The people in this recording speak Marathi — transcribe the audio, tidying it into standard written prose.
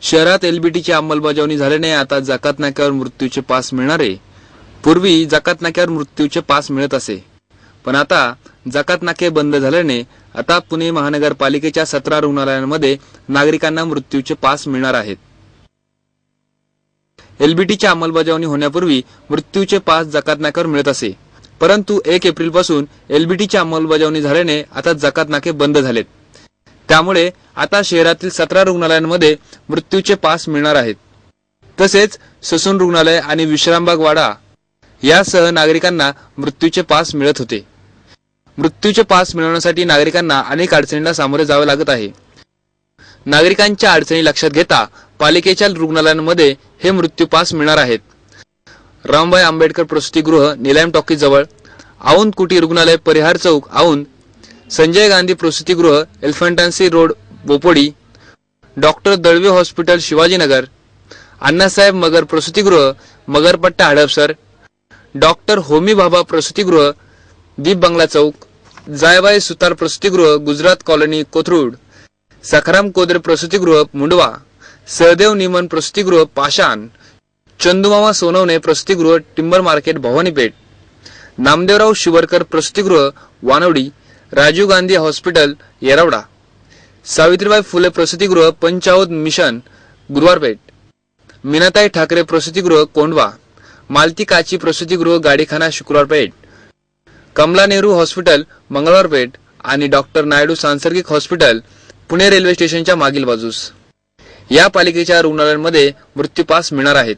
शहरात एलबीटीची अंमलबजावणी झाल्याने आता जकात नाक्यावर मृत्यूचे पास मिळणार आहे। पूर्वी जकात नाक्यावर मृत्यूचे पास मिळत असे, पण आता जकात नाके बंद झाल्याने आता पुणे महानगरपालिकेच्या 17 रुग्णालयांमध्ये नागरिकांना मृत्यूचे पास मिळणार आहेत। एलबीटीची अंमलबजावणी होण्यापूर्वी मृत्यूचे पास जकात नाक्यावर मिळत असे, परंतु 1 एप्रिल पासून एलबीटीची अंमलबजावणी झाल्याने आता जकात नाके बंद झालेत। त्यामुळे आता शहरातील 17 रुग्णालयांमध्ये मृत्यूचे पास मिळणार आहेत। तसेच ससून रुग्णालय आणि विश्रामबाग वाडा यासह नागरिकांना मृत्यूचे पास मिळत होते। मृत्यूचे पास मिळवण्यासाठी नागरिकांना अनेक अडचणींना सामोरे जावे लागत आहे। नागरिकांच्या अडचणी लक्षात घेता पालिकेच्या रुग्णालयांमध्ये हे मृत्यू पास मिळणार आहेत। रामभाई आंबेडकर प्रसूतीगृह निलाम टॉकीज जवळ, औंध कुटी रुग्णालय परिहार चौक औंध, संजय गांधी प्रसूतीगृह Elphinstone road Bopodi, doctor Dalve hospital Shivajinagar, Annasaheb Magar प्रसूतीगृह मगरपट्टा हडपसर, डॉक्टर होमी भाभा प्रसूतीगृह दीप बंगला चौक, जायबाई सुतार प्रसूतीगृह गुजरात कॉलनी कोथरूड, सखाराम कोदरे प्रसूतीगृह मुंडवा, सहदेव निमन प्रसूतीगृह पाषाण, चंदुमामा सोनवणे प्रसूतीगृह टिंबर मार्केट भवानीपेठ, नामदेवराव शिवरकर प्रसूतीगृह वानवडी, राजीव गांधी हॉस्पिटल येरवडा, सावित्रीबाई फुले प्रसूतीगृह पंचावत मिशन गुरुवारपेठ, मीनाताई ठाकरे प्रसूतीगृह कोंडवा, मालती काची प्रसूतीगृह गाडीखाना शुक्रवारपेठ, कमला नेहरू हॉस्पिटल मंगळवारपेठ आणि डॉक्टर नायडू सांसर्गिक हॉस्पिटल पुणे रेल्वे स्टेशनच्या मागील बाजूस या पालिकेच्या रुग्णालयांमध्ये मृत्यू पास मिळणार आहेत।